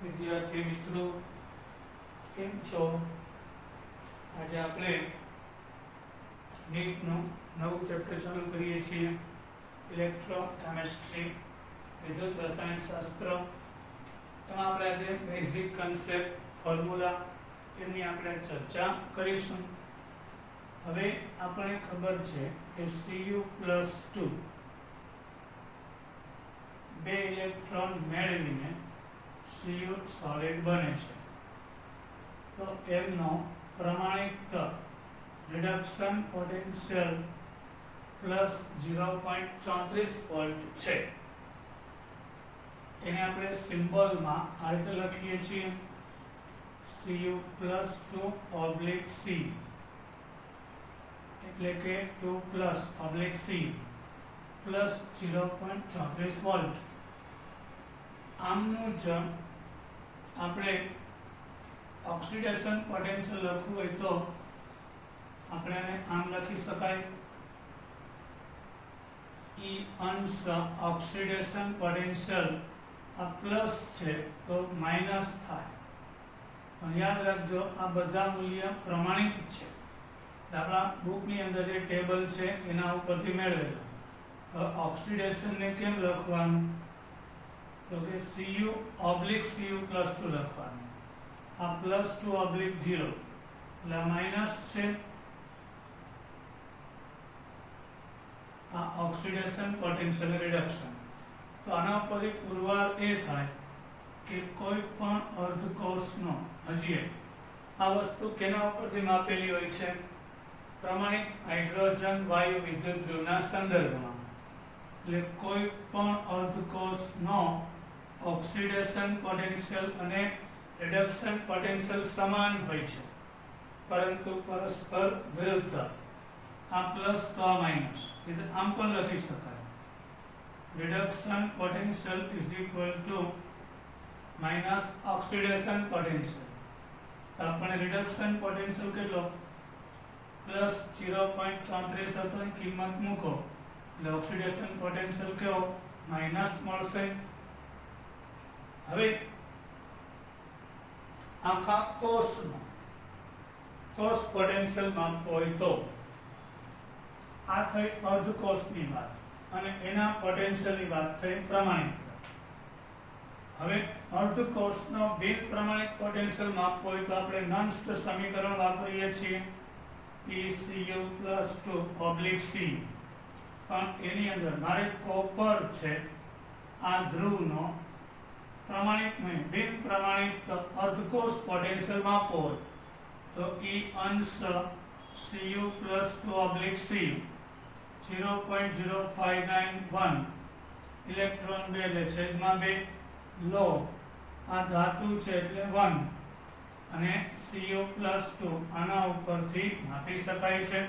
વિદ્યાર્થી મિત્રો કેમ છો? આજે આપણે નીટનું નવું ચેપ્ટર ચાલુ કરીએ છીએ, ઇલેક્ટ્રોકેમિસ્ટ્રી, વિદ્યુત રસાયણશાસ્ત્ર. એમાં આપણે આજે બેઝિક કન્સેપ્ટ, ફોર્મ્યુલા એમની આપણે ચર્ચા કરીશું. હવે આપણને ખબર છે કે Cu+2 બે ઇલેક્ટ્રોન મેળવીને Cu સોલિડ બને છે. તો એમનો પ્રમાણિક રિડક્શન પોટેન્શિયલ પ્લસ 0.34 વોલ્ટ છે. એને આપણે સિમ્બોલમાં આ રીતે લખીએ છીએ, Cu+2/C, એટલે કે 2+/C પ્લસ 0.34 વોલ્ટ. આમનું જ આપણે ઓક્સિડેશન પોટેન્શિયલ લખવું હોય તો આપણે એને આમ લખી શકાય, E અંશ ઓક્સિડેશન પોટેન્શિયલ આ પ્લસ છે તો માઇનસ થાય. પણ યાદ રાખજો, આ બધા મૂલ્ય પ્રમાણિત છે. આપણા બુકની અંદર જે ટેબલ છે એના ઉપરથી મેળવેલા. હવે ઓક્સિડેશનને કેમ લખવાનું? તો કે Cu/Cu+2 લખવાનું. આ +2/0 એટલે આ માઇનસ છે. આ ઓક્સિડેશન પોટેન્શિયલ રિડક્શન. તો આના ઉપરથી પુરવાર એ થાય કે કોઈ પણ અર્ધકોષનો, હજી આ વસ્તુ કેના ઉપરથી માપેલી હોય છે? પ્રમાણિત હાઇડ્રોજન વાયુ વિદ્યુત ધ્રુવના સંદર્ભમાં. એટલે કોઈ પણ અર્ધકોષનો ઓક્સિડેશન પોટેન્શિયલ અને રિડક્શન પોટેન્શિયલ સમાન હોય છે, પરંતુ પરસ્પર વિરુદ્ધ. આ પ્લસ તો આ માઇનસ, એટલે આમ પણ લખી શકાય, reduction potential is equal to minus oxidation potential. તો આપણે રિડક્શન પોટેન્શિયલ કેટલો? પ્લસ 0.34 હતો, કિંમત મૂકો એટલે ઓક્સિડેશન પોટેન્શિયલ કેવો? માઇનસ મળશે. હવે આખા કોષનો કોષ પોટેન્શિયલ માપવો હોય તો આ થઈ અર્ધકોષની વાત, અને એના પોટેન્શિયલની વાત થઈ પ્રમાણિક. હવે અર્ધકોષનો બિન પ્રમાણિક પોટેન્શિયલ માપવો હોય તો આપણે નન્સ્ટ સમીકરણ વાપરીએ છીએ, Cu+2/C. પણ એની અંદર મારે કોપર છે, આ ધ્રુવનો પ્રમાણિક નહીં, બિન પ્રમાણિક અર્ધકોષ પોટેન્શિયલ માપવો હોય તો E અંશ Cu+2/C 0.0591 ઇલેક્ટ્રોન 2 એટલે છેદમાં 2 લો. આ ધાતુ છે એટલે 1, અને Cu+2 આના ઉપરથી માપી શકાય છે.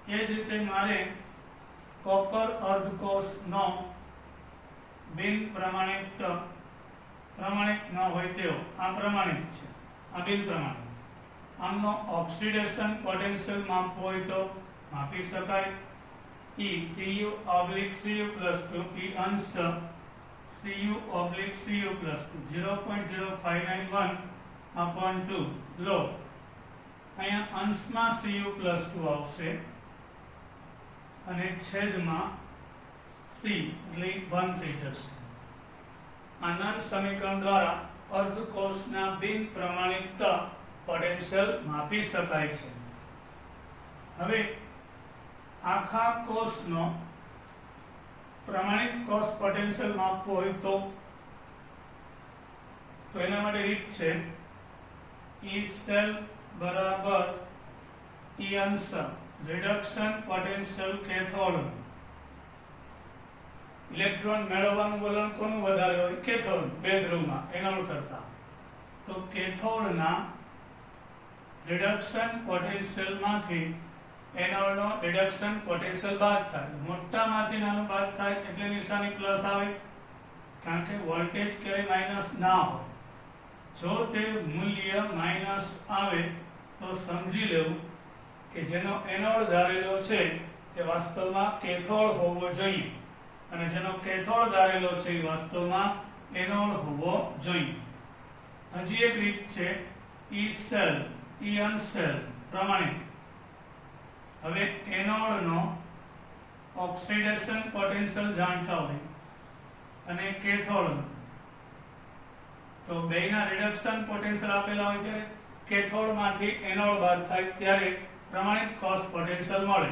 એ જ રીતે મારે કોપર અર્ધકોષનો બિન પ્રમાણિક ન હોય તેવો, આ પ્રમાણિક છે, આ બિન પ્રમાણિક, આમનો ઓક્સિડેશન પોટેન્શિયલ માપવો હોય તો માપી શકાય. E Cu/Cu+2 E અંશ Cu/Cu+2 0.0591/2 લો. અહીંયા અંશમાં Cu+2 આવશે અને છેદમાં C એટલે 1 થઈ જશે. આનંદ સમીકરણ દ્વારા અર્ધકોષના બિન પ્રમાણિક પોટેન્શિયલ માપી શકાય છે. હવે આખા કોષનો પ્રમાણિક કોષ પોટેન્શિયલ માપવો હોય તો એના માટે રીત છે, E સેલ બરાબર E અંશ રિડક્શન પોટેન્શિયલ કેથોડ. ઇલેક્ટ્રોન મેળવવાનું વલણ કોનું વધારે હોય? કેથોડ, બે ધ્રુવમાં એનોડ કરતા. તો કેથોડના રિડક્શન પોટેન્શિયલમાંથી એનોડનો રિડક્શન પોટેન્શિયલ બાદ થાય. મોટામાંથી નાનું બાદ થાય એટલે નિશાની પ્લસ આવે, કારણ કે વોલ્ટેજ ક્યારેય માઇનસ ના હોય. જો તે મૂલ્ય માઇનસ આવે તો સમજી લેવું કે જેનો એનોડ ધારેલો છે એ વાસ્તવમાં કેથોડ હોવો જોઈએ, અને જેનો કેથોડ ધારેલો છે એ વાસ્તવમાં એનોડ હોવો જોઈએ. હજી એક રીત છે ઈ સેલ ઇયન સેલ પ્રમાણિત. હવે એનોડનો ઓક્સિડેશન પોટેન્શિયલ જાણતા હોય અને કેથોડ તો બેયના રિડક્શન પોટેન્શિયલ આપેલા હોય ત્યારે કેથોડમાંથી એનોડ બાદ થાય ત્યારે પ્રમાણિત કોષ પોટેન્શિયલ મળે.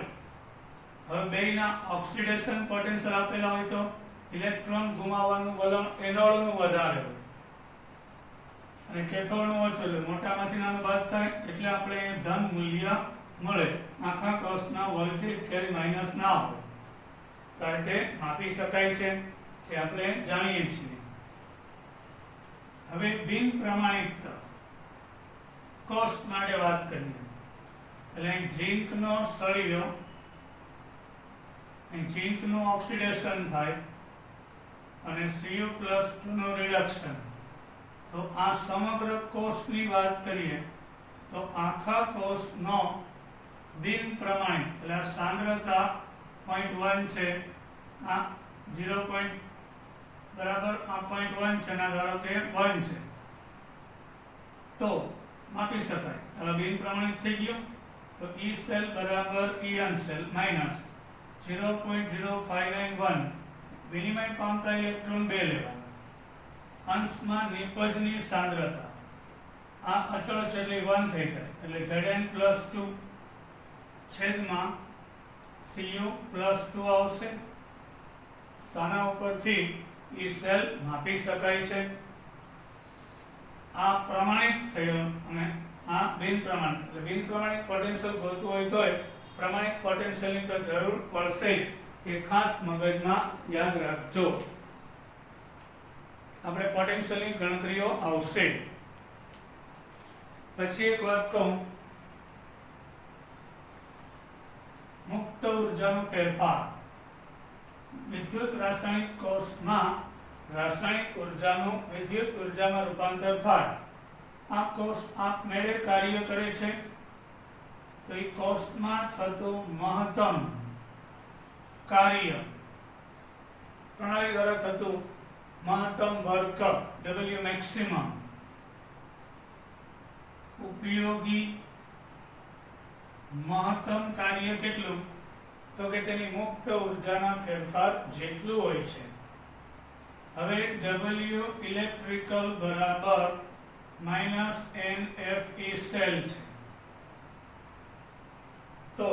હવે બેયના ઓક્સિડેશન પોટેન્શિયલ આપેલા હોય તો ઇલેક્ટ્રોન ગુમાવવાનું વલણ એનોડનું વધારે હોય અને કેથોડનું ઓછું, એટલે મોટામાંથી નાનું બાદ થાય એટલે આપણે ધન મૂલ્ય મળે. આખા કોષના વોલ્ટેજ ક્યારેય માઇનસ ના હોય તો આ રીતે માપી શકાય છે જે આપણે જાણીએ છીએ. હવે બિન પ્રમાણિત કોષ માટે વાત કરીએ એટલે ઝીંકનો સળિયો, ઝીંકનું ઓક્સિડેશન થાય અને Cu+2 નું રિડક્શન. તો આ સમગ્ર કોષની વાત કરીએ તો આખા કોષનો બિન પ્રમાણિત એટલે આ સાંદ્રતા 0.1 છે, આ 0. બરાબર આ 0.1 છે ના ધારો કે 1 છે તો માપી શકાય. હવે બિન પ્રમાણિત થઈ ગયું તો ઈ સેલ બરાબર ઇયન સેલ માઈનસ 0.0591 વિનિમય પામતા ઇલેક્ટ્રોન 2 લેવાના. અંશમાં નિપજની સાંદ્રતા આ અચળ છે એટલે 1 થઈ જાય એટલે Zn+2 છેદમાં Cu+2 આવશે. તો આના ઉપરથી ઈ સેલ માપી શકાય છે. આ પ્રમાણિત થયો અને આ બિન પ્રમાણિત. એટલે બિન પ્રમાણિત પોટેન્શિયલ ગોતવું હોય તોય પ્રમાણિત પોટેન્શિયલની તો જરૂર પડશે જ, એ ખાસ મગજમાં યાદ રાખજો. આપણે પોટેન્શિયલની ગણતરીઓ આવશે. પછી એક વાત કહું, મુક્ત ઉર્જાનો ફેરફાર. વિદ્યુત રાસાયણિક કોષમાં રાસાયણિક ઉર્જાનું વિદ્યુત ઉર્જામાં રૂપાંતર થાય. આ કોષ આપમેળે કાર્ય કરે છે તો એ કોષમાં થતું મહત્તમ કાર્ય પ્રણાલી દ્વારા થતું મહત્તમ વર્ક W મેક્સિમમ ઉપયોગી મહત્તમ કાર્ય કેટલું તો કે તેની મુક્ત ઉર્જાના ફેરફાર જેટલું હોય છે. હવે W ઇલેક્ટ્રિકલ બરાબર -NFE સેલ છે તો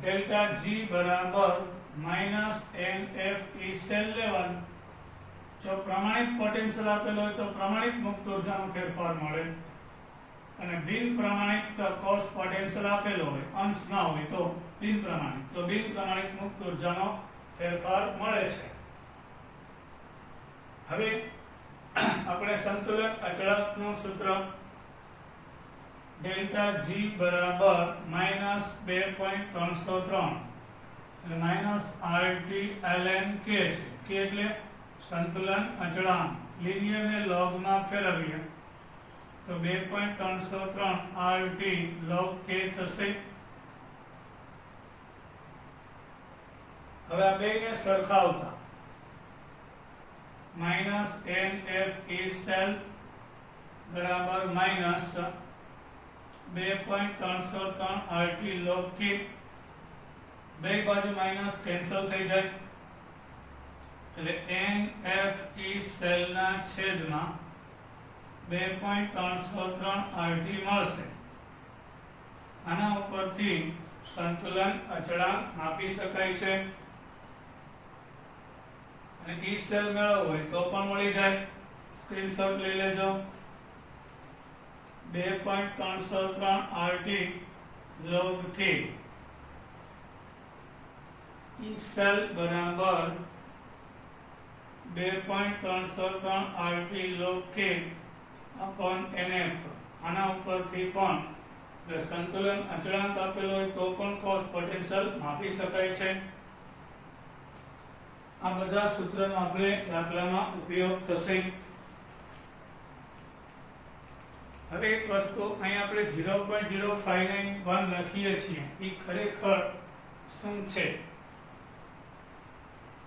ડેલ્ટા G બરાબર -NFE સેલ લેવાનું. જો પ્રમાણિત પોટેન્શિયલ આપેલો હોય તો પ્રમાણિત મુક્ત ઉર્જાનો ફેરફાર મળે અને બિન પ્રમાણિત કોષ પોટેન્શિયલ આપેલો હોય, અંશ ના હોય તો બિન પ્રમાણિત, તો બિન પ્રમાણિત મુક્ત ઉર્જાનો ફેરફાર મળે છે. હવે આપણે સંતુલન અચળાંકનું સૂત્ર ડેલ્ટા G બરાબર -2.303 એટલે -RT ln K છે. K એટલે સંતુલન અચળાંક. લિનિયર ને log માં ફેરવીએ તો 2.303 RT log K થશે. હવે આ બેને સરખાવતા -NFE સેલ બરાબર -2.303 RT log K. બે બાજુ માઈનસ કેન્સલ થઈ જાય એટલે NFE સેલના છેદમાં 2.303 RT મળશે. આના ઉપરથી સંતુલન અચળાંક માપી શકાય છે અને ઈ સેલ મેળવવો હોય તો પણ મળી જાય. સ્ક્રીનશોટ લઈ લેજો. 2.303 RT log K ઈ સેલ બરાબર 2.303 RT log K upon NF. આના ઉપરથી પણ સંતુલન અચળાંક આપેલો હોય તો પણ કોષ પોટેન્શિયલ માપી શકાય છે. આ બધા સૂત્રનો આપણે દાખલામાં ઉપયોગ થશે. હવે એક વસ્તુ અહીં આપણે 0.0591 લખીએ છીએ એ ખરેખર શું છે?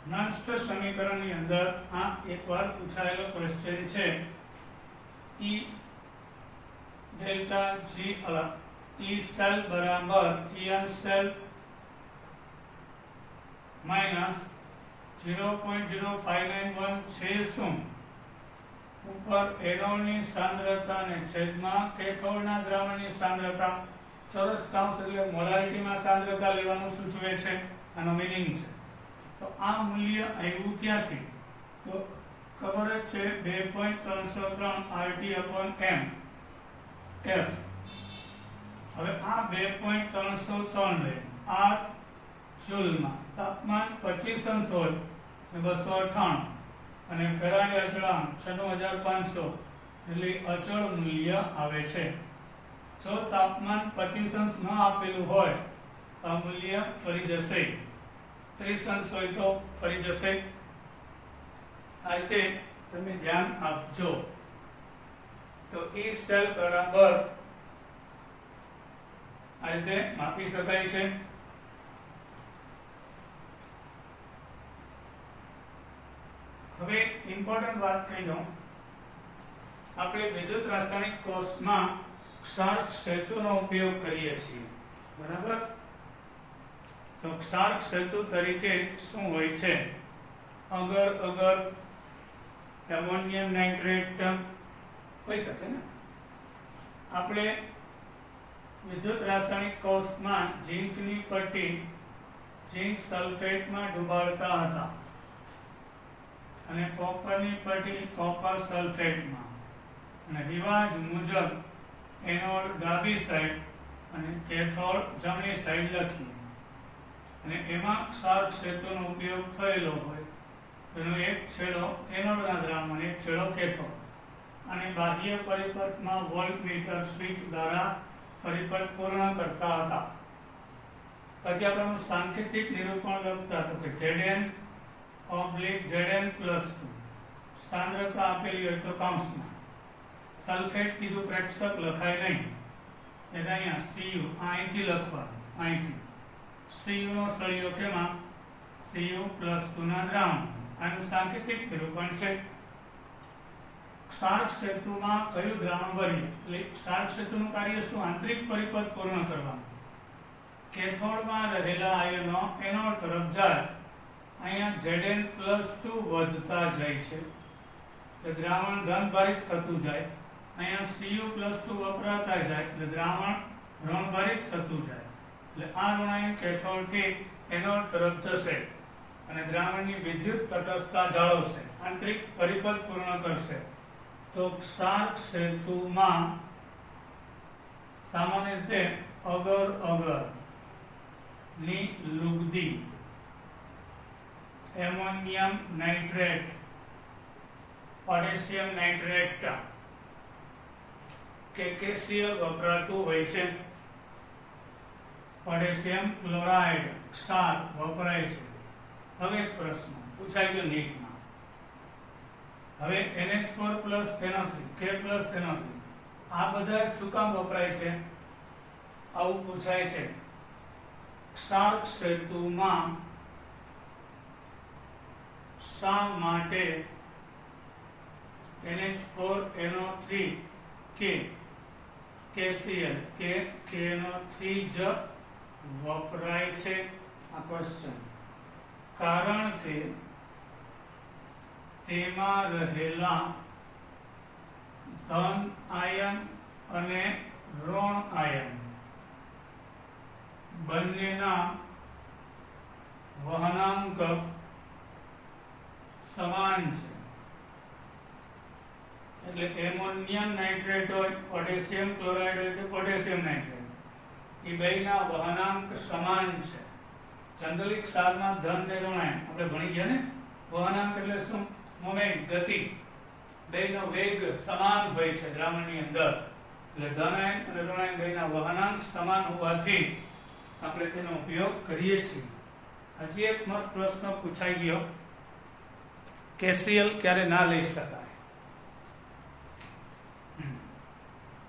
નષ્ટ સમીકરણની અંદર આ એકવાર પૂછાયેલો ક્વેશ્ચન છે. E delta G E cell બરાબર En સેલ માઇનસ 0.0591 છે શું? ઉપર એનોડની સાંદ્રતા અને છેદમાં કેથોડના દ્રાવણની સાંદ્રતા, ચોરસ કૌંસ એટલે મોલારિટીમાં સાંદ્રતા લેવાનું સૂચવે છે. આનો મીનિંગ છે. તો આ મૂલ્ય આવ્યું ક્યાંથી? તો ખબર જ છે 2.303 RT/m F. હવે આ 2.303 લે R જૂલમાં, તાપમાન 25 અંશ હોય 298 અને ફેરાડે અચળાંક 96500 એટલે અચળ મૂલ્ય આવે છે. જો તાપમાન 25 અંશ ન આપેલું હોય તો આ મૂલ્ય ફરી જશે, 30 અંશ હોય તો ફરી જશે. આ રીતે તમે ધ્યાન આપજો. તો E સેલ બરાબર આ રીતે માપી શકાય છે. હવે ઇમ્પોર્ટન્ટ વાત કહી દઉં, આપણે વિદ્યુત રાસાયણિક કોર્સમાં ક્ષારક સેતુનો ઉપયોગ કરીએ છીએ, બરાબર? તો ક્ષારક સેતુ તરીકે શું હોય છે? અગર એમોનિયમ નાઇટ્રેટ હોઈ શકે ને. આપણે વિદ્યુત રાસાયણિક કોર્સમાં ઝીંકની પટ્ટી ઝીંક સલ્ફેટમાં ડુબાડતા હતા અને કોપરની પટ્ટી કોપર સલ્ફેટમાં, અને રિવાજ મુજબ એનોડ ડાબી સાઈડ અને કેથોડ જમણી સાઈડ લખીએ, અને એમાં ક્ષારક સેતુનો ઉપયોગ થયેલો હોય. એનો એક છેડો એનોડના દ્રાવણ, એક છેડો કેથોડ, અને બાહ્ય પરિપથમાં વોલ્ટમીટર સ્વિચ દ્વારા પરિપથ પૂર્ણ કરતા હતા. પછી આપણે સાંકેતિક નિરૂપણ લખતા તો કે Zn/Zn+2 સાંદ્રતા આપેલી હોય તો કૌંસમાં, સલ્ફેટ કીધું પ્રેક્ષક લખાય નહીં એટલે અહીંયા Cu અહીંથી લખવાનું, અહીંથી Cu નો સળિયો કેમાં? Cu+2 ના દ્રાવણ. આનું સાંકેતિક નિરૂપણ છે. ક્ષારક સેતુમાં કયું દ્રાવણ ભરીએ? એટલે ક્ષારક સેતુનું કાર્ય શું? આંતરિક પરિપથ પૂર્ણ કરવાનું. કેથોડમાં રહેલા આયનો એનોડ તરફ જાય, અહીંયા Zn+2 વધતા જાય છે, એટલે દ્રાવણ ધનભારિત થતું જાય. અહીંયા Cu+2 વપરાતા જાય એટલે દ્રાવણ ઋણભારિત થતું જાય, એટલે આ ઋણાયન કેથોડથી એનોડ તરફ જશે અને દ્રાવણની વિદ્યુત તટસ્થતા જાળવશે, આંતરિક પરિપથ પૂર્ણ કરશે. તો ક્ષારક સેતુમાં સામાન્ય રીતે અગર ની લુગદી એમોનિયમ નાઇટ્રેટ, પોટેશિયમ નાઇટ્રેટ કે KCl વપરાતું હોય છે. પોટેશિયમ ક્લોરાઇડ ક્ષાર વપરાય છે. હવે એક પ્રશ્ન પૂછાઈ ગયો નીટમાં. હવે NH4+NO3 K+NO3 આ બધા શું કામ વપરાય છે? આવું પૂછાય છે. ક્ષારક સેતુમાં શા માટે NH4NO3 કે KCl કે KNO3 જ વપરાય છે? આ ક્વેશ્ચન. કારણ કે તેમાં રહેલા ધન આયન અને ઋણ આયન બંનેના વહનાંક સમાન છે. એટલે એમોનિયમ નાઇટ્રેટ હોય, પોટેશિયમ ક્લોરાઇડ હોય કે પોટેશિયમ નાઇટ્રેટ, એ બેયના વહનાંક સમાન છે. જનરલી ક્ષારમાં ધન ને ઋણાયન આપણે ભણી ગયા ને. વહનાંક એટલે શું? મોમેન્ટ, ગતિ. બેયનો વેગ સમાન હોય છે દ્રાવણની અંદર, એટલે ધનાયન અને ઋણાયન બેયના વહનાંક સમાન હોવાથી આપણે તેનો ઉપયોગ કરીએ છીએ. હજી એક મસ્ત પ્રશ્ન પૂછાઈ ગયો, KCl ક્યારે ના લઈ શકાય?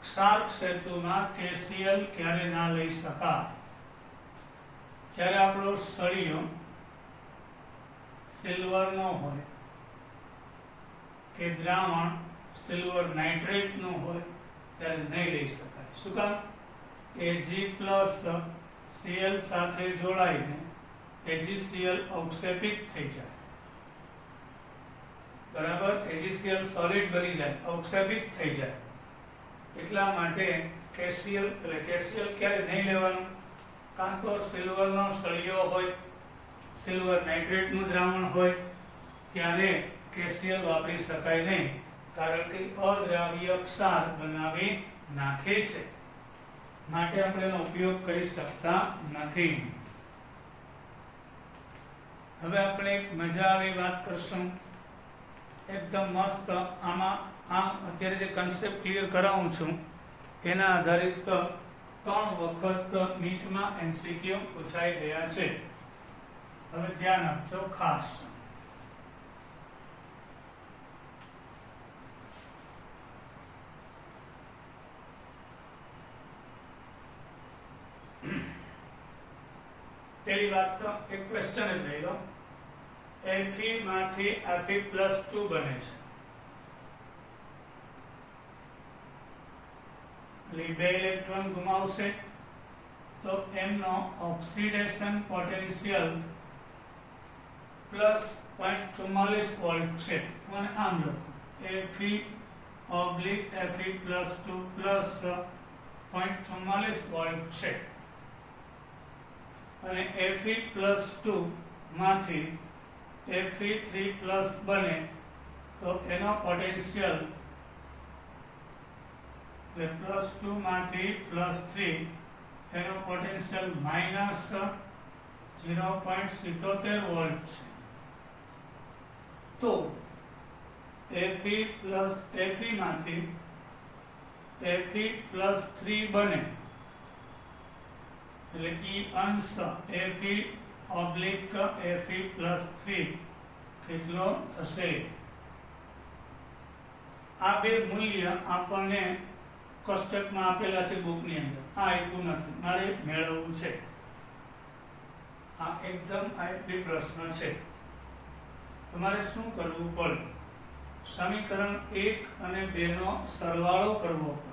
ક્ષારક સેતુમાં KCl ક્યારે ના લઈ શકાય? જ્યારે આપણો સળિયો સિલ્વરનો હોય કે દ્રાવણ સિલ્વર નાઇટ્રેટનું હોય ત્યારે નહીં લઈ શકાય. શું કામ? Ag+Cl સાથે જોડાઈને AgCl અવક્ષેપિત થઈ જાય. બરાબર? AgCl સોલિડ બની જાય, અવક્ષેપિત થઈ જાય. એટલા માટે KCl એટલે KCl ક્યારે નહીં લેવાનું? કાં તો સિલ્વરનો સળિયો હોય, સિલ્વર નાઇટ્રેટનું દ્રાવણ હોય ત્યારે KCl વાપરી શકાય નહીં, કારણ કે અદ્રાવ્ય ક્ષાર બનાવી નાખે છે, માટે આપણે એનો ઉપયોગ કરી શકતા નથી. હવે આપણે એક મજા આવી વાત કરશું, એકદમ મસ્ત. આમાં અત્યારે જે કન્સેપ્ટ ક્લિયર કરાવું છું એના આધારિત 3 વખત નીટમાં MCQ પૂછાઈ ગયા છે. હવે ધ્યાન આપજો ખાસ. પહેલી વાત તો એક ક્વેશ્ચન જ લઈ લો. Fe માંથી Fe+2 બને છે. એટલે 2 ઇલેક્ટ્રોન ગુમાવશે તો એમનો ઓક્સિડેશન પોટેન્શિયલ +0.44 વોલ્ટ છે. અને આમ લખો Fe/Fe+2 +0.44 વોલ્ટ છે. અને Fe+2 માંથી Fe3+ બને તો એનો પોટેન્શિયલ એટલે +2 માંથી +3 એનો પોટેન્શિયલ -0.77 વોલ્ટ છે. તો Fe માંથી Fe+3 બને એટલે E અંશ Fe/Fe+3 કેટલો થશે? આ બે મૂલ્ય આપણને કોષ્ટકમાં આપેલા છે બુકની અંદર. આ આપ્યું નથી, મારે મેળવવું છે. આ એકદમ આઈપી પ્રશ્ન છે. તમારે શું કરવું પડે? સમીકરણ 1 અને 2 નો સરવાળો કરવો પડે.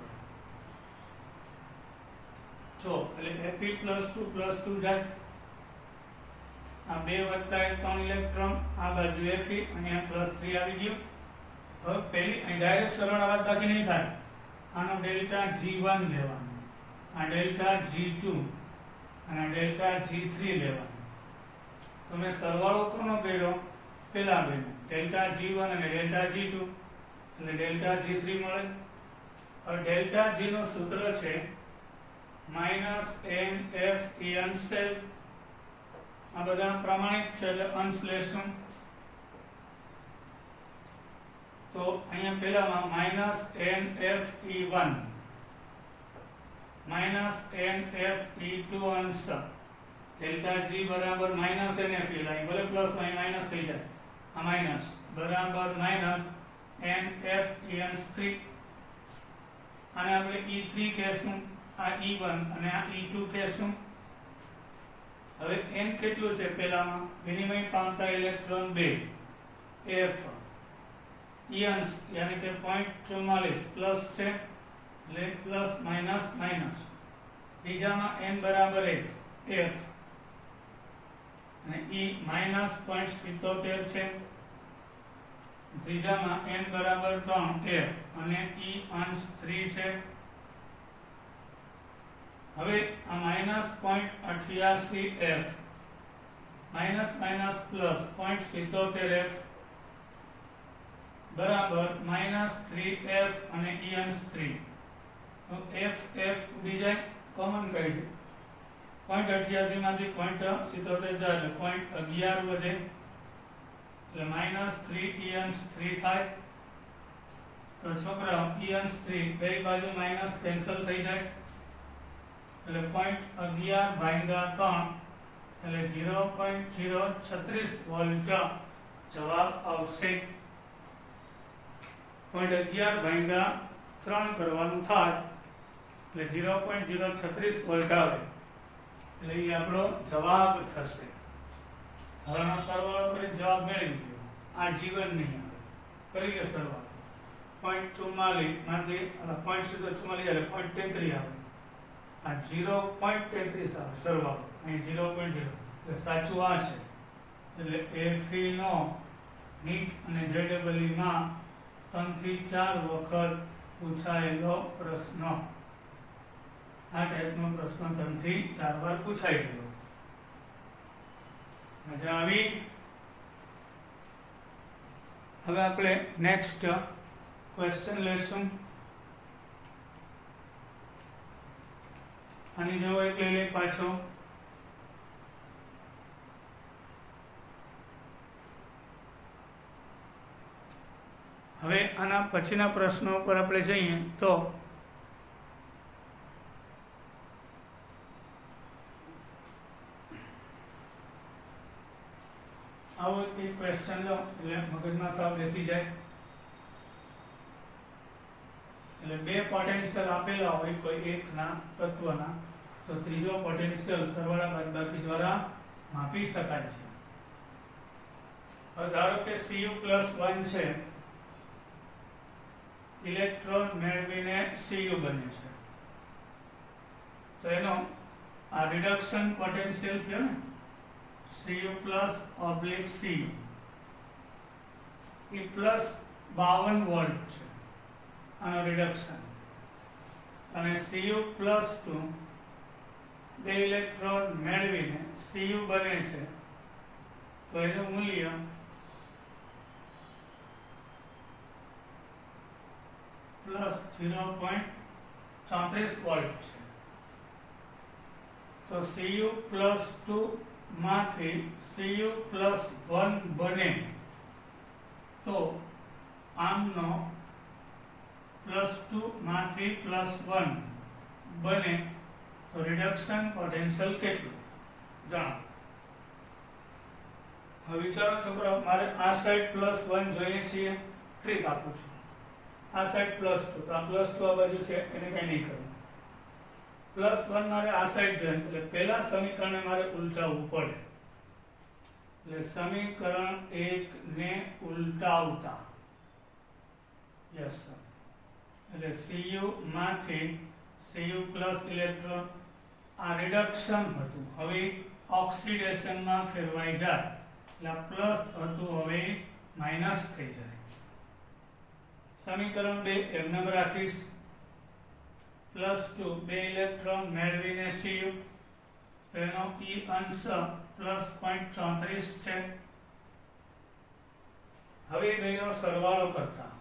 જો એટલે Fe+2+2 જાય, આ 2 વત્તા 3 ઇલેક્ટ્રોન, આ બાજુ Fe, અહીંયા +3 આવી ગયું. હવે પહેલી અહીં ડાયરેક્ટ સરળ આવાજ બાકી નહીં થાય. આનો ડેલ્ટા G1 લેવાનો, આ ડેલ્ટા G2 અને આ ડેલ્ટા G3 લેવાનો. તમે સરવાળો કોનો કર્યો? પેલા બેનો ડેલ્ટા G1 અને ડેલ્ટા G2 એટલે ડેલ્ટા G3 મળે. હવે ડેલ્ટા G નું સૂત્ર છે -NFE અંશ. આ બધા પ્રમાણિત છે એટલે અંશ લેશું. તો અહીંયા પહેલામાં -NFE1 -NFE2 અંશ. ડેલ્ટા G બરાબર -NFE, લાઈ ભલે પ્લસ અહીં માઈનસ થઈ જાય, આ માઈનસ બરાબર -NFE અંશ 3. આને આપણે E3 કહેશું, આ E1 અને આ E2 કહેશું. હવે n કેટલું છે? પહેલામાં વિનિમય પામતા ઇલેક્ટ્રોન 2 F E અંશ યાની કે 0.44 પ્લસ છે એટલે પ્લસ માઈનસ માઈનસ. બીજામાં n બરાબર 1 F અને E -0.77 છે. ત્રીજામાં n બરાબર 3 F અને E અંશ 3 છે. હવે આ -0.88 F minus minus plus 0.77 F બરાબર -3F અને E અંશ 3. તો F ઉડી જાય, કોમન કરી દે. 0.88 માંથી 0.77 જાય એટલે 0.11 વધે એટલે -3 E અંશ 3 થાય. તો છોકરાઓ E અંશ 3 બે બાજુ માઈનસ કેન્સલ થઈ જાય એટલે 0.11/3 એટલે 0.036 વોલ્ટ જવાબ આવશે. 0.11/3 કરવાનું થાય એટલે 0.036 વોલ્ટ આવે એટલે એ આપણો જવાબ થશે. હવે આનો સરવાળો કરીને જવાબ મેળવી લો. આ જીવન નહીં આવે. કરી લો સરવાળો. 0.44 માંથી 0.44 એટલે 0.33 આવે. આ 0.33 આવે સરવાળો. અહીં 0.0 એટલે સાચું આ છે. એટલે FE નો નીટ અને JEE માં 3 થી 4 વખત પૂછાયેલો પ્રશ્ન. આ ટાઈપનો પ્રશ્ન 3 થી 4 વાર પૂછાઈ ગયો. મજા આવી? હવે આપણે નેક્સ્ટ ક્વેશ્ચન લેશું. આની જેવો એક લઈ લઈ પાછો. હવે આના પછીના પ્રશ્નો પર આપણે જઈએ તો આવો એક ક્વેશ્ચન લો એટલે મગજમાં સાવ બેસી જાય. એટલે બે પોટેન્શિયલ આપેલા હોય કોઈ એકના તત્વના, તો ત્રીજો પોટેન્શિયલ સરવાળા બાદબાકી દ્વારા માપી શકાય છે. હવે ધારો કે Cu+1 છે, ઇલેક્ટ્રોન મેળવીને Cu બને છે, તો એનો આ રિડક્શન પોટેન્શિયલ થયો ને, Cu+/Cu એ +52 વોલ્ટ છે આનો રિડક્શન. અને Cu+2 બે ઇલેક્ટ્રોન મેળવીને Cu બને છે, તો એનું મૂલ્ય +0.34 વોલ્ટ છે. તો Cu+2 માંથી Cu+1 બને તો આમનો +2 માંથી +1 બને તો રિડક્શન પોટેન્શિયલ કેટલું જાણો. હવે વિચારો છોકરાઓ, મારે આ સાઈડ +1 જોઈએ છીએ. ટ્રીક આપું છું. આ સાઈડ +2, તો આ +2 આ બાજુ છે એને કંઈ નહીં કરવું. +1 મારે આ સાઈડ જોઈએ, એટલે પહેલા સમીકરણને મારે ઉલટાવવું પડે. એટલે સમીકરણ 1 ને ઉલટાવતા યસ સર, એટલે Cu માંથી Cu+ ઇલેક્ટ્રોન આ રિડક્શન હતું, હવે ઓક્સિડેશનમાં ફેરવાઈ જાય, એટલે પ્લસ હતું હવે માઈનસ થઈ જાય. સમીકરણ 2 એમને રાખીશ. +2 બે ઇલેક્ટ્રોન મેળવીને Cu, તો એનો E અંશ +0.34 છે. હવે બેનો સરવાળો કરતા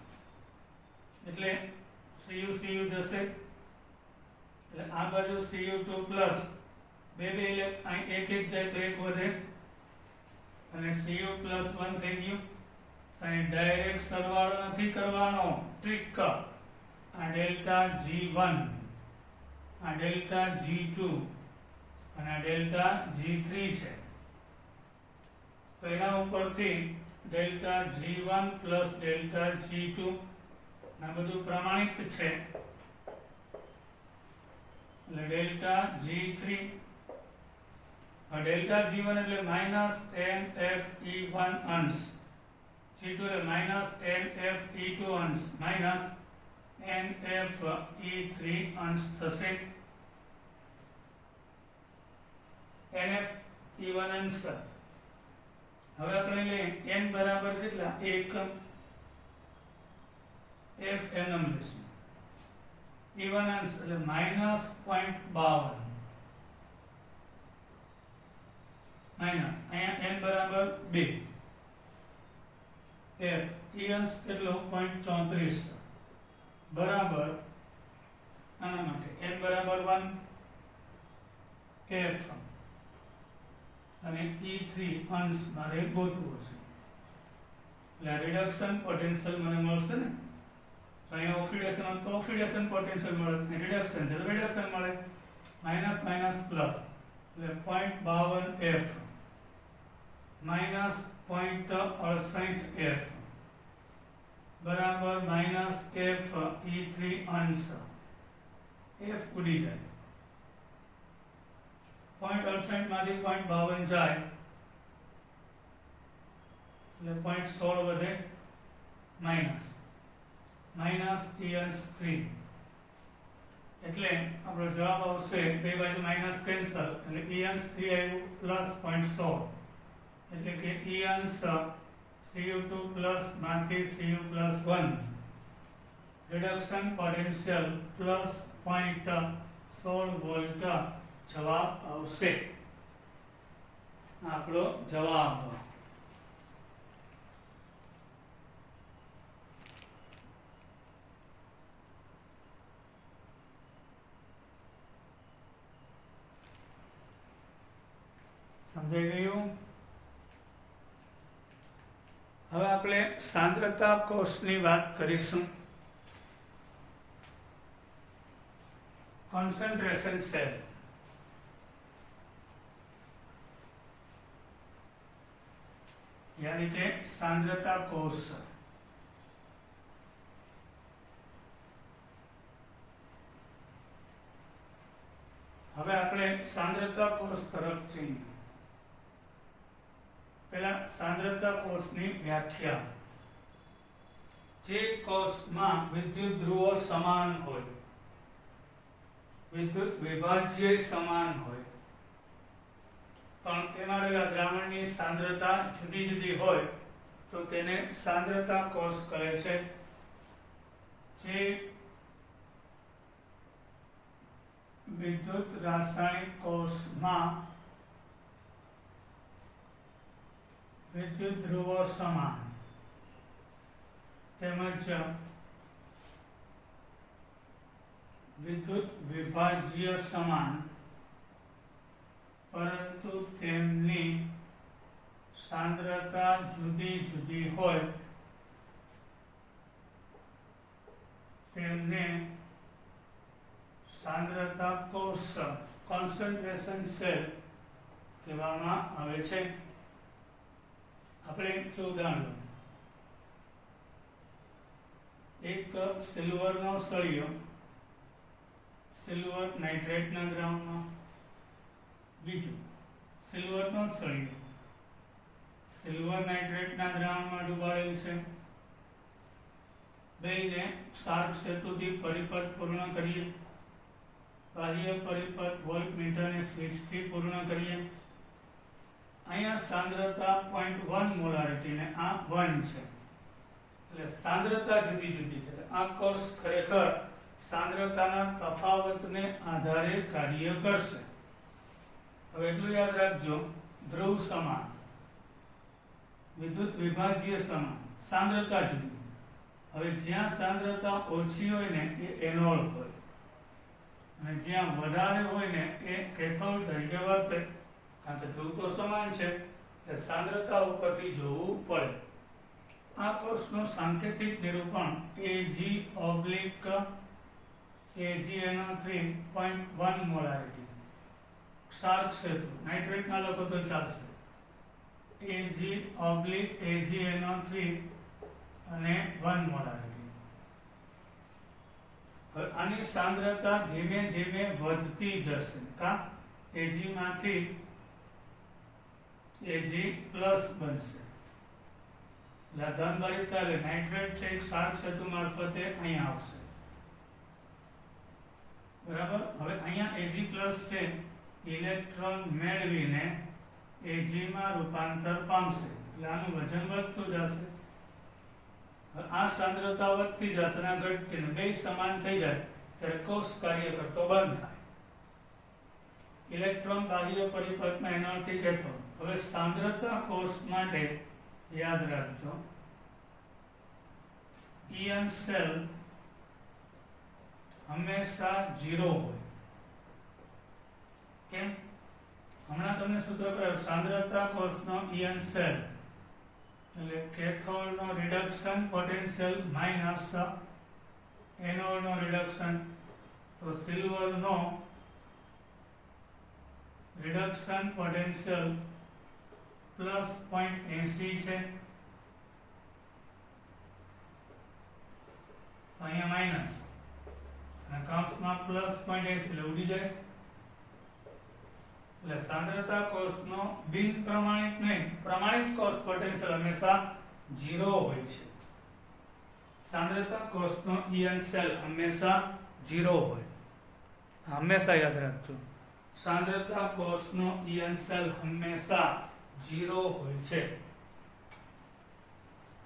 એટલે Cu જશે, એટલે આ બાજુ Cu2+ બે અહીં એક જાય તો એક વધે, અને Cu+1 થઈ ગયું. અહીં ડાયરેક્ટ સરવાળો નથી કરવાનો, ટ્રીક. આ ડેલ્ટા G1, આ ડેલ્ટા G2 અને આ ડેલ્ટા G3 છે. તો એના ઉપરથી delta G1 plus delta G2 આ બધું પ્રમાણિત છે, એટલે ડેલ્ટા G3 ડેલ્ટા G1 એટલે -NFE1 અંશ, G2 એટલે -NFE2 અંશ માઇનસ NFE3 અંશ થશે. NFE1 અંશ. હવે આપણે લઈએ n બરાબર કેટલા 1, F nm લેશું. E1 અંશ એટલે -0.52 માઇનસ અહીંયા n બરાબર 2, F E અંશ કેટલો 0.34 બરાબર આના માટે n બરાબર 1, F અને E3 અંશ મારે ગોતવો છે. એટલે રિડક્શન પોટેન્શિયલ મને મળશે ને. તો અહીંયા ઓક્સિડેશન તો ઓક્સિડેશન પોટેન્શિયલ મળે, રિડક્શન છે તો રિડક્શન મળે. માઇનસ માઇનસ પ્લસ એટલે 0.52 F માઇનસ 0.68 F બરાબર માઇનસ F E3 અંશ. F ઉડી જાય, 0.68 માંથી 0.52 જાય એટલે 0.16 વધે માઇનસ -3 એટલે આપણો જવાબ આવશે બે બાજુ માઇનસ કેન્સલ એટલે -3 આવ્યું પ્લસ 0.16 એટલે કે Cu2 પ્લસ માંથી Cu+1 reduction potential plus 0.16 volt જવાબ આવશે. આપણો જવાબ સમજાઈ ગયું. હવે આપણે સાંદ્રતા કોષની વાત કરીશું. કોન્સન્ટ્રેશન સેલ यानी कि सांद्रता कोष. હવે આપણે સાંદ્રતા કોષ તરફ જઈએ. પહેલા સાંદ્રતા કોષની વ્યાખ્યા. જે કોષમાં વિદ્યુત ધ્રુવો સમાન હોય, વિદ્યુત વિભાજ્ય સમાન હોય, પણ એમાં રહેલા દ્રાવણની સાંદ્રતા જુદી જુદી હોય તો તેને સાંદ્રતા કોષ કહે છે. જે વિદ્યુત રાસાયણિક કોષમાં વિદ્યુત ધ્રુવો સમાન તેમજ વિદ્યુત વિભાજ્ય સમાન પરંતુ તેમની સાંદ્રતા જુદી જુદી હોય તેમને સાંદ્રતા કોષ કોન્સન્ટ્રેશન સેલ કહેવામાં આવે છે. આપણે એક ઉદાહરણ, એક સિલ્વરનો સળિયો સિલ્વર નાઇટ્રેટના દ્રાવણમાં, બીજું સિલ્વરનો સળિયો સિલ્વર નાઇટ્રેટના દ્રાવણમાં ડુબાડેલ છે. બેને શાર્ક સેતુથી પરિપથ પૂર્ણ કરીએ. બાહ્ય પરિપથ વોલ્ટમીટરની સ્વિચથી પૂર્ણ કરીએ. અહીંયા સાંદ્રતા 0.1 મોલારિટી ને આ 1 છે એટલે સાંદ્રતા જુદી જુદી છે. આ કોષ ખરેખર સાંદ્રતાના તફાવતને આધારે કાર્ય કરશે. હવે એટલું યાદ રાખજો, ધ્રુવ સમાન, વિદ્યુત વિભાજ્ય સમાન, સાંદ્રતા જુદી. હવે જ્યાં સાંદ્રતા ઓછી હોય ને એ એનોડ હોય અને જ્યાં વધારે હોય ને એ કેથોડ તરીકે વર્તે. કારણ કે ધ્રુવ તો સમાન છે એટલે સાંદ્રતા ઉપરથી જોવું પડે. આ કોષનું સાંકેતિક નિરૂપણ AgAgNO3.1 મોલારિટી. શાર્ક સેતુ નાઇટ્રેટના લોકો તો ચાલશે. AgAgNO3 અને 1 મોલારિટી. હવે આની સાંદ્રતા ધીમે ધીમે વધતી જશે. કા Ag માંથી Ag પ્લસ બનશે એટલે ધન ભરિતા એટલે નાઇટ્રેટ છે એક શાર્ક સેતુ મારફતે અહીંયા આવશે. બરાબર. હવે અહીંયા Ag પ્લસ છે, ઇલેક્ટ્રોન મેળવીને Ag માં રૂપાંતર પામશે એટલે આનું વજન વધતું જશે. આ સાંદ્રતા વધતી જશે અને ઘટતી, બે સમાન થઈ જાય ત્યારે કોષ કાર્ય કરતો બંધ થાય. ઇલેક્ટ્રોન બાહ્ય પરિપથમાં એનોડથી કેથોડ. હવે સાંદ્રતા કોષ માટે યાદ રાખજો, ઇયન સેલ હંમેશા 0 હોય. કેમ? હમણાં તમને સૂત્ર કરાવ્યું, સાંદ્રતા કોષનો ઇયન સેલ એટલે કેથોડનો રિડક્શન પોટેન્શિયલ માઇનસ એનોડનો રિડક્શન. તો સિલ્વરનો રિડક્શન પોટેન્શિયલ પ્લસ 0.80 છે, તો અહીંયા માઇનસ અને કૌંસમાં પ્લસ 0.80 એટલે ઉડી જાય એટલે सांद्रता कोषનો બિન પ્રમાણિત નહીં પ્રમાણિત કોષ પોટેન્શિયલ હંમેશા 0 હોય છે। सांद्रता कोषનો ઇયન સેલ હંમેશા 0 હોય, હંમેશા યાદ રાખજો। सांद्रता कोषનો ઇયન સેલ હંમેશા 0 હોય છે।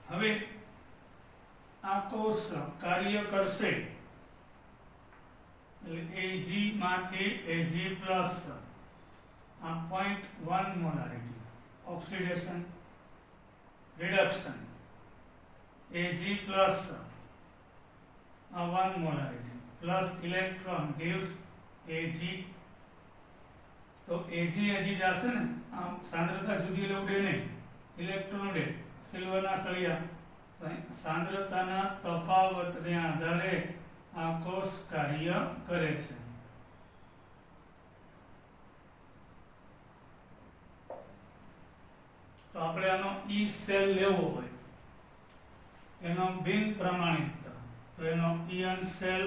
હવે આ કોષ કાર્ય કરશે એટલે Ag માંથી Ag પ્લસ આ 0.1 molarity oxidation reduction Ag plus 1 molarity plus electron gives Ag, तो Ag जाशे ने आ सांद्रता जुदी उडे नहीं, इलेक्ट्रॉन उडे सिल्वर ना सळिया, तो सांद्रता ना तफावत ने आधारे आ कोष कार्य करे छे। तो આપણે આનો ઈ સેલ લેવો હોય એનો બિન પ્રમાણિત તો એનો ઇયન સેલ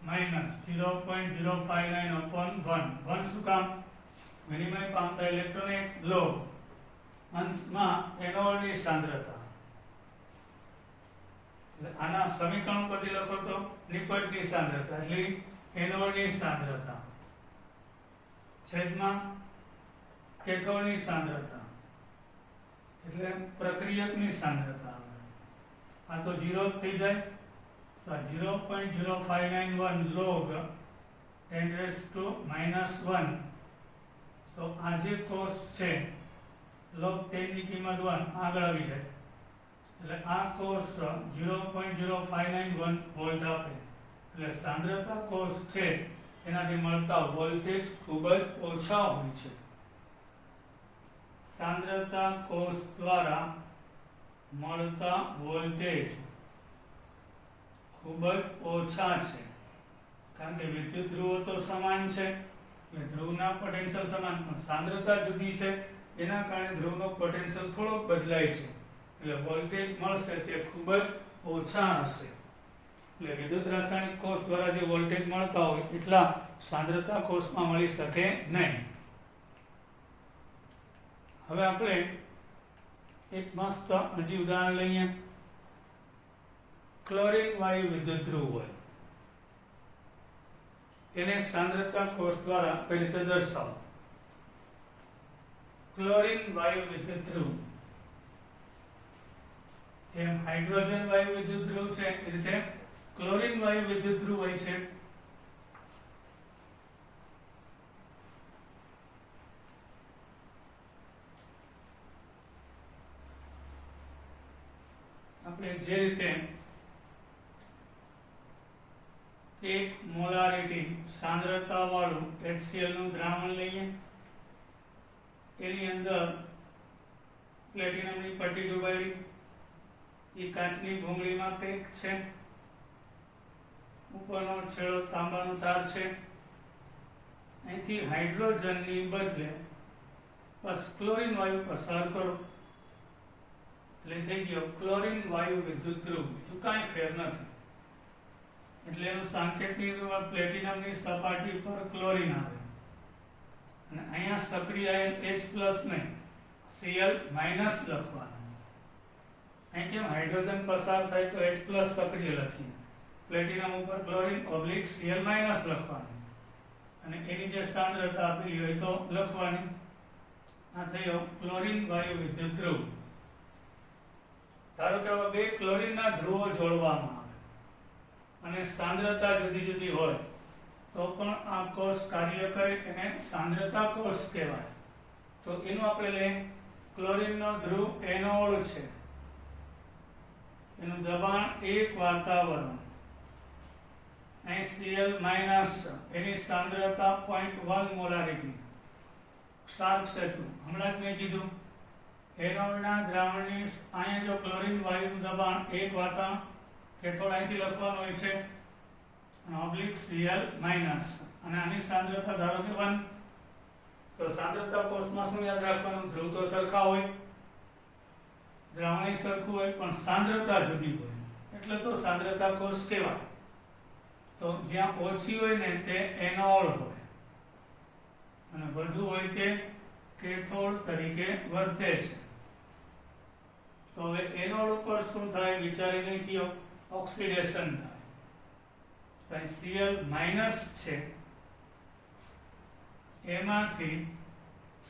માઈનસ 0.059 upon 1 1 શું કામ વિનિમય પામતા ઇલેક્ટ્રોન લો અંશમાં એનોની સાંદ્રતા એટલે આના સમીકરણ પરથી લખો તો નિપટની સાંદ્રતા એટલે એનોની સાંદ્રતા છેદમાં કેથોડની સાંદ્રતા એટલે પ્રક્રિયકની સાંદ્રતા આવે આ તો 0 થઈ જાય તો 0.0591 log 10⁻⁻1 તો આ જે કોષ છે log 10 ની કિંમત 1 આગળ આવી જાય એટલે આ કોષ 0.0591 વોલ્ટ આપે એટલે સાંદ્રતા કોષ છે એનાથી મળતા વોલ્ટેજ ખૂબ જ ઓછા હોય છે। सांद्रता कोष द्वारा મળતા વોલ્ટેજ ખૂબ જ ઓછા છે કારણ કે વિદ્યુત ધ્રુવો તો સમાન છે એટલે ધ્રુવના પોટેન્શિયલ સમાન પણ સાંદ્રતા જુદી છે એના કારણે ધ્રુવનો પોટેન્શિયલ થોડોક બદલાય છે એટલે વોલ્ટેજ મળશે તે ખૂબ જ ઓછા હશે। એટલે વિદ્યુત રાસાયણિક કોષ દ્વારા જે વોલ્ટેજ મળતા હોય એટલા સાંદ્રતા કોષમાં મળી શકે નહીં। હવે આપણે એક મસ્ત હજી ઉદાહરણ લઈએ। ક્લોરીન વાયુ વિદ્યુત ધ્રુવ હોય એને સાંદ્રતા કોષ દ્વારા કઈ રીતે દર્શાવો। ક્લોરીન વાયુ વિદ્યુત ધ્રુવ જેમ હાઇડ્રોજન વાયુ વિદ્યુત ધ્રુવ છે એ રીતે ક્લોરીન વાયુ વિદ્યુત ધ્રુવ હોય છે। આપણે જે રીતે 1 મોલારિટી सांद्रता वाळું HCl નું દ્રાવણ લઈએ એની અંદર પ્લેટિનમની પટ્ટી ડુબાડી એ કાચની ભૂંગળીમાં પેક છે ઉપરનો છેડો તાંબાનો તાર છે અહીંથી હાઇડ્રોજનની બદલે બસ ક્લોરીન વાયુ પસાર કરો એટલે થઈ ગયો ક્લોરીન વાયુ વિદ્યુત ધ્રુવ બીજું કાંઈ ફેર નથી એટલે એનું સાંકેતિક પ્લેટિનમની સપાટી પર ક્લોરીન આવે અને અહીંયા સક્રિય આયન H+ નહીં Cl- લખવાનું। અહીં કેમ હાઇડ્રોજન પસાર થાય તો H+ સક્રિય લખીએ પ્લેટિનમ ઉપર ક્લોરીન / Cl- લખવાનું અને એની જે સાંદ્રતા આપેલી હોય તો લખવાની। આ થયો ક્લોરીન વાયુ વિદ્યુત ધ્રુવ। ધારો કે આવા બે ક્લોરીનના ધ્રુવો જોડવામાં આવે અને સાંદ્રતા જુદી જુદી હોય તો પણ આ કોષ કાર્ય કરે એને સાંદ્રતા કોષ કહેવાય। તો એનું આપણે લઈએ ક્લોરીનનો ધ્રુવ એનોડ છે એનું દબાણ 1 વાતાવરણ અહીં Cl- એની સાંદ્રતા 0.1 મોલારિટી ક્ષાર સેતુ હમણાં જ મેં કીધું એનોડના દ્રાવણની અહીંયા જો ક્લોરીન વાયુનું દબાણ 1 વાતાવરણ કેથોડ અહીંથી લખવાનું હોય છે / Cl- અને આની સાંદ્રતા ધારો કે 1 તો સાંદ્રતા કોષમાં શું યાદ રાખવાનું ધ્રુવ તો સરખા હોય દ્રાવણ સરખું હોય પણ સાંદ્રતા જુદી હોય એટલે તો સાંદ્રતા કોષ કહેવાય। તો જ્યાં ઓછી હોય ને તે એનોડ હોય અને વધુ હોય તે કેથોડ તરીકે વર્તે છે. તો હવે એનોડ ઉપર શું થાય વિચારીને કયો, ઓક્સિડેશન થાય. તો અહીં Cl માઇનસ છે, એમાંથી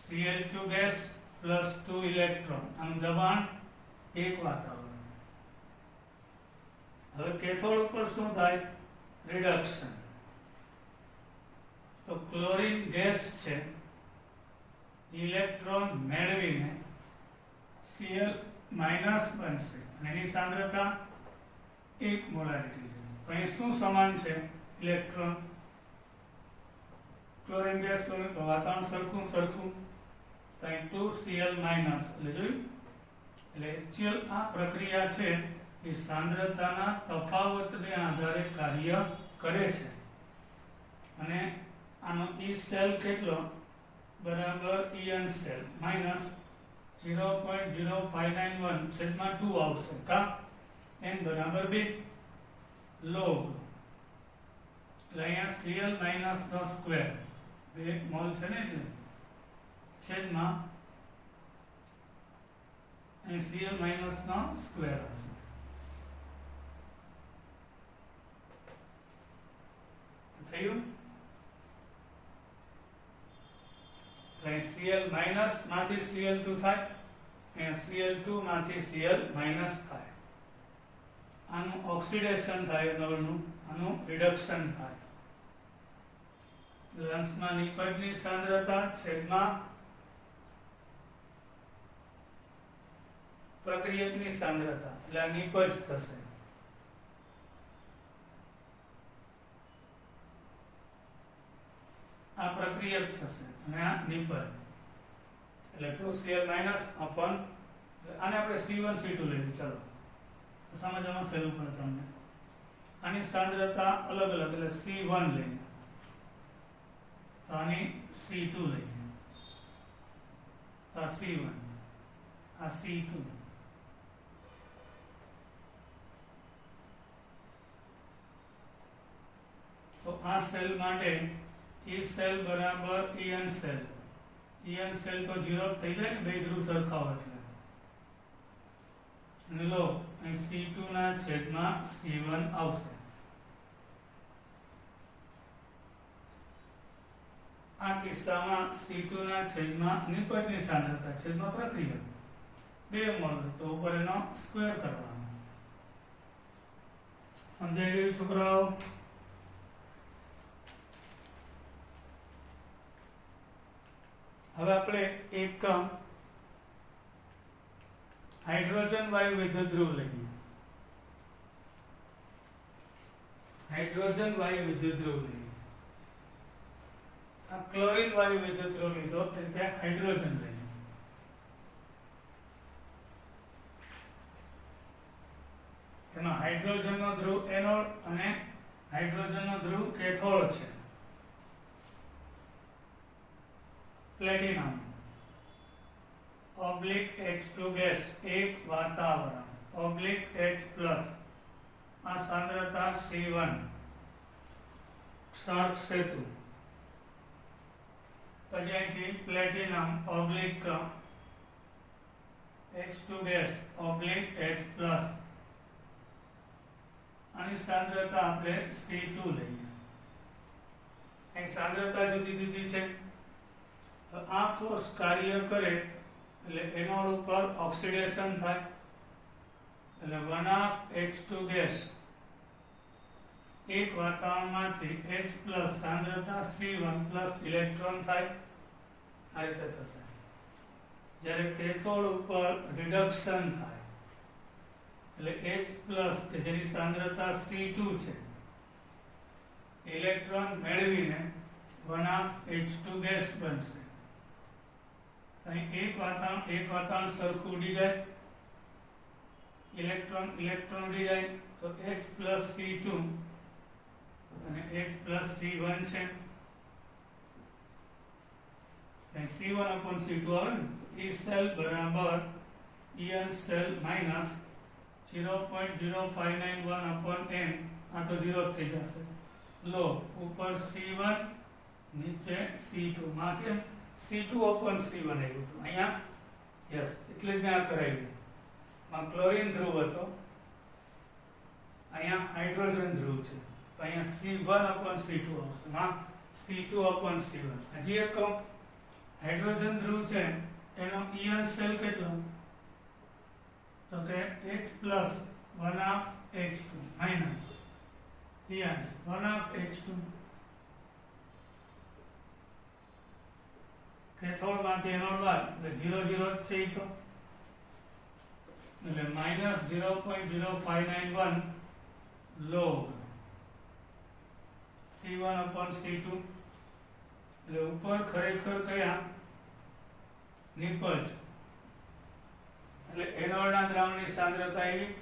Cl2 ગેસ પ્લસ 2 ઇલેક્ટ્રોન, આનું દબાણ 1 વાતાવરણ. હવે કેથોડ ઉપર શું થાય, રિડક્શન. તો ક્લોરીન ગેસ છે, ઇલેક્ટ્રોન મેળવીને Cl માઇનસ બનશે અને એની સાંદ્રતા 1 મોલારિટી છે. તો અહીં શું સમાન છે, ઇલેક્ટ્રોન, ક્લોરીન ગેસ, ક્લોરીન, વાતાવરણ સરખું સરખું. તો અહીં 2Cl માઇનસ, એટલે જોયું. એટલે એકચ્યુઅલ આ પ્રક્રિયા છે એ સાંદ્રતાના તફાવતને આધારે કાર્ય કરે છે. અને આનો E સેલ કેટલો, બરાબર En સેલ માઇનસ 0.0591 છેદમાં 2 આવશે. કા n બરાબર 2 log, એટલે અહીંયા Cl માઇનસ નો સ્ક્વેર 2 મોલ છે ને, એટલે છેદમાં અહીં Cl માઇનસ નો સ્ક્વેર હશે. થયું. Cl માઇનસ માંથી Cl2 થાય, અહીંયા Cl2 માંથી Cl માઇનસ થાય. આનું ઓક્સિડેશન થાય નળનું, આનું રિડક્શન થાય. લંસમાં નિપજની સાંદ્રતા છેદમાં પ્રક્રિયકની સાંદ્રતા, એટલે આ નિપજ થશે. આ પ્રક્રિયક થશે અને આ નિપજ, એટલે 2Cl માઇનસ અપોન, આને આપણે C1 C2 લઈએ. ચલો સમજવામાં સહેલું પડે તમને. આની સાંદ્રતા અલગ અલગ, એટલે C1 લઈએ, તો આની C2 લઈએ. તો આ C1, આ C2. તો આ સેલ માટે E સેલ બરાબર En સેલ. En સેલ તો 0 થઈ જાય ને, બે ધ્રુવ સરખા હોય એટલે. અને લો અહીં C2 ના છેદમાં C1 આવશે. આ કિસ્સામાં C2 ના છેદમાં નિપજની સાંદ્રતા છેદમાં પ્રક્રિયા 2 મોલ, તો ઉપર એનો સ્ક્વેર કરવાનો. સમજાઈ ગયું છોકરાઓ? હવે આપણે એક હાઇડ્રોજન વાયુ વિદ્યુત ધ્રુવ લઈએ. હાઇડ્રોજન વાયુ વિદ્યુત ધ્રુવ લઈએ. આ ક્લોરીન વાયુ વિદ્યુત ધ્રુવ લીધો, એટલે હાઇડ્રોજન લઈએ. એમાં હાઇડ્રોજનનો ધ્રુવ એનોડ અને હાઇડ્રોજનનો ધ્રુવ કેથોડ છે. પ્લેટિનમ ઓબ્લિક H2 ગેસ 1 વાતાવરણ ઓબ્લિક H પ્લસ, આ સાંદ્રતા C1, ક્ષારક સેતુ. પછી અહીંથી platinum oblique H2 gas oblique H plus, આની સાંદ્રતા આપણે C2 લઈએ. અહીં સાંદ્રતા જુદી જુદી છે. આ કોષ કાર્ય કરે એટલે એનોડ ઉપર ઓક્સિડેશન થાય, એટલે 1/H2 ગેસ 1 વાતાવરણમાંથી H પ્લસ સાંદ્રતા C1 પ્લસ ઇલેક્ટ્રોન થાય. આ રીતે થશે. જ્યારે કેથોડ ઉપર રિડક્શન થાય એટલે H પ્લસ કે જેની સાંદ્રતા C2 છે, ઇલેક્ટ્રોન મેળવીને 1/H2 ગેસ બનશે. અહીં એક વાતાવરણ સરખું ઉડી જાય, ઇલેક્ટ્રોન ઉડી જાય, તો H પ્લસ C2 અને H પ્લસ C1 છે. C1 upon C2 આવે ને, E સેલ બરાબર En cell minus 0.0591 upon n, આ તો 0 થઈ જશે. લો ઉપર C1 નીચે C2 માં કેમ C2/C બનાવ્યું હતું અહીંયા યસ એટલે જ મેં આ કરાવ્યું માં ક્લોરીન ધ્રુવ હતો અહીંયા હાઇડ્રોજન ધ્રુવ છે તો અહીંયા C1/C2 આવશે માં C2/C1 હજી એક હાઇડ્રોજન ધ્રુવ છે એનો ઇયન સેલ કેટલો તો કે H+1/H2 માઈનસ ઇયન્સ 1/H2 કેથોડમાંથી એનોડ બાદ એટલે 0 0 છે ઈ તો એટલે -0.0591 log C1/C2 એટલે ઉપર ખરેખર કયા નિપજ એટલે એનોડના દ્રાવણની સાંદ્રતા આવી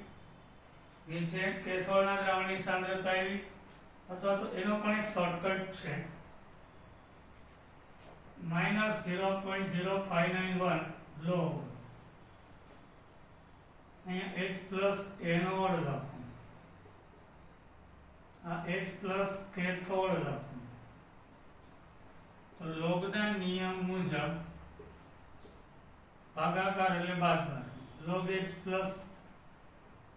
નીચે કેથોડના દ્રાવણની સાંદ્રતા આવી અથવા તો એનો પણ એક શોર્ટકટ છે -0.0591 log અહીંયા H પ્લસ એનોડ લખું આ H પ્લસ કેથોડ લખું તો લોગના નિયમ મુજબ ભાગાકાર એટલે બાદબાકી log H plus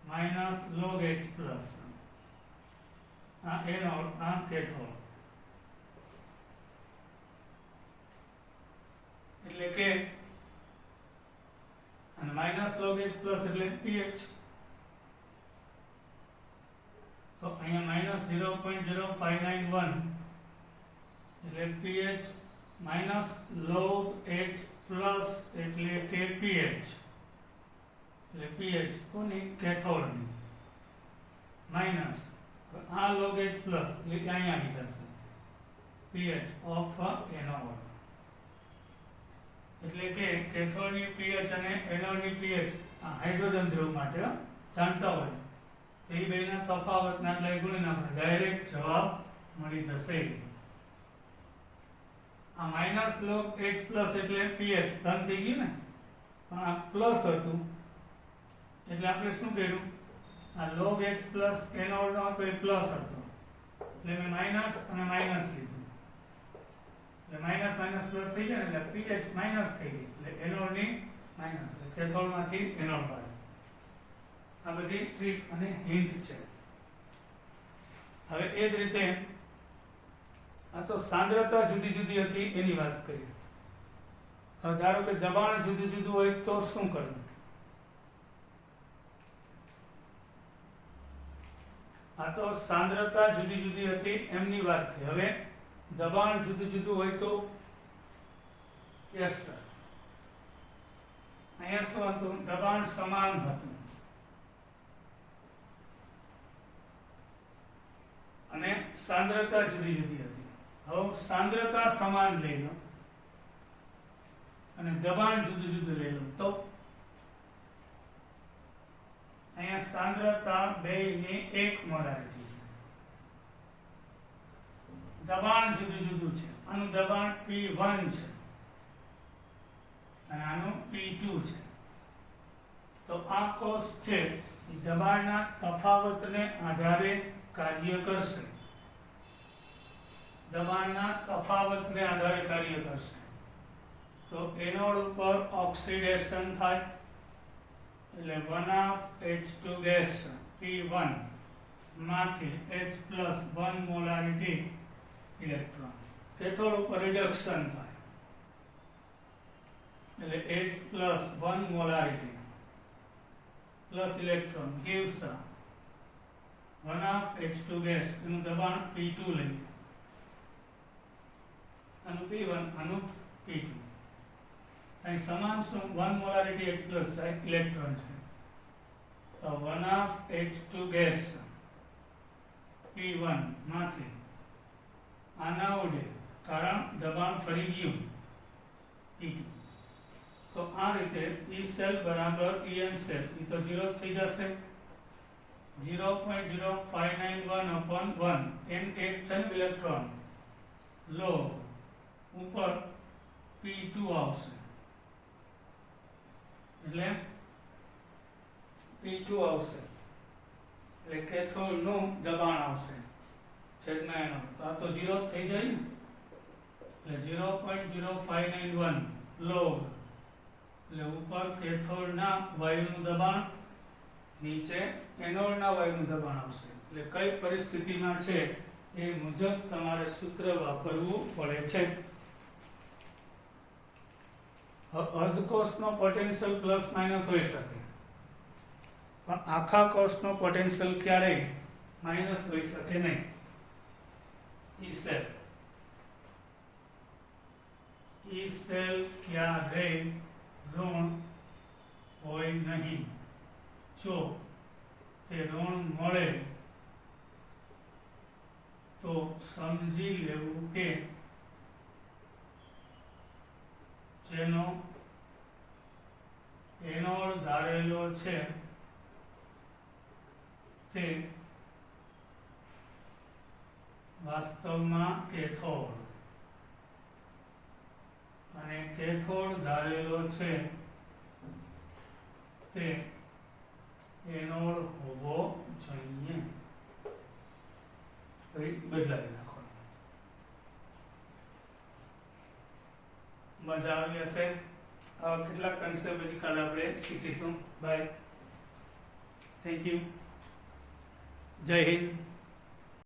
minus log H plus આ એનોડ આ કેથોડ એટલે કે અને માઇનસ log H પ્લસ એટલે pH તો અહીંયા -0.0591 એટલે pH minus log H plus એટલે કે pH એટલે pH કોની કેથોડની માઇનસ આ log H પ્લસ એટલે અહીંયા આવી જશે pH ઓફ એનોડ એટલે કે કેથોડની pH અને એનોડની pH આ હાઇડ્રોજન ધ્રુવ માટે જાણતા હોય તો એ બેના તફાવતના એટલે ગુણીને આપણે ડાયરેક્ટ જવાબ મળી જશે આ માઇનસ log H પ્લસ એટલે pH ધન થઈ ગયું ને પણ આ પ્લસ હતું એટલે આપણે શું કર્યું આ log H પ્લસ એનોડ નો હતો એ પ્લસ હતો એટલે મેં માઇનસ અને માઇનસ લીધું એટલે માઇનસ માઇનસ પ્લસ થઈ જાય ને એટલે pH માઇનસ થઈ ગઈ એટલે એનોડની માઇનસ એટલે કેથોડમાંથી એનોડ બાજુ આ બધી ટ્રીક અને હિન્ટ છે હવે એ જ રીતે આ તો સાંદ્રતા જુદી જુદી હતી એની વાત કરી હવે ધારો કે દબાણ જુદું જુદું હોય તો શું કરવું આ તો સાંદ્રતા જુદી જુદી હતી એમની વાત થઈ હવે દબાણ જુદું જુદું હોય તો યસ સર અહીંયા શું હતું દબાણ સમાન હતું અને સાંદ્રતા જુદી જુદી હતી હવે સાંદ્રતા સમાન લઈ લો અને દબાણ જુદું જુદું લઈ લો તો અહીંયા સાંદ્રતા બેયની એક મોલારિટી છે દબાણ જુદું જુદું છે આનું દબાણ P1 છે અને આનું P2 છે તો આ કોષ છે એ દબાણના તફાવતને આધારે કાર્ય કરશે દબાણના તફાવતને આધારે કાર્ય કરશે તો એનોડ ઉપર ઓક્સિડેશન થાય એટલે 1/H2 ગેસ P1 માંથી H+1 મોલારિટી ઇલેક્ટ્રોન કેથોડ ઉપર રિડક્શન થાય એટલે H+1 molarity plus electron gives 1/H2 gas એનું દબાણ P2 લઈએ આનું P1 આનું P2 અહીં સમાન શું 1 મોલારિટી H+ છે ઇલેક્ટ્રોન છે તો 1/H2 ગેસ P1 માંથી આના ઉડે કારણ દબાણ ફરી ગયું P2 તો આ રીતે E સેલ બરાબર En સેલ એ તો 0 થઈ જશે 0.0591/1 n એક છે ઇલેક્ટ્રોન log ઉપર P2 આવશે એટલે P2 આવશે એટલે કેથોડ નું દબાણ આવશે છેદમાં એનો તો આ તો 0 થઈ જાય ને એટલે 0.0591 log એટલે ઉપર કેથોડના વાયુનું દબાણ, નીચે એનોડના વાયુનું દબાણ આવશે. એટલે કઈ પરિસ્થિતિમાં છે એ મુજબ તમારે સૂત્ર વાપરવું પડે છે. અર્ધકોષનો પોટેન્શિયલ પ્લસ માઇનસ હોઈ શકે, પણ આખા કોષનો પોટેન્શિયલ ક્યારેય માઇનસ હોઈ શકે નહીં. ઈ સેલ ક્યારેય ઋણ હોય નહીં. જો તે ઋણ મળે તો સમજી લેવું કે જેનો એનોડ ધારેલો છે તે વાસ્તવમાં કેથોડ, અને કેથોડ ધારેલો છે તે એનોડ હોવો જોઈએ. તો એ બદલાવી નાખવાનું. મજા આવી હશે. આવા કેટલાક કન્સેપ્ટ પછી કાલે આપણે શીખીશું. બાય. Thank you. જય હિન્દ.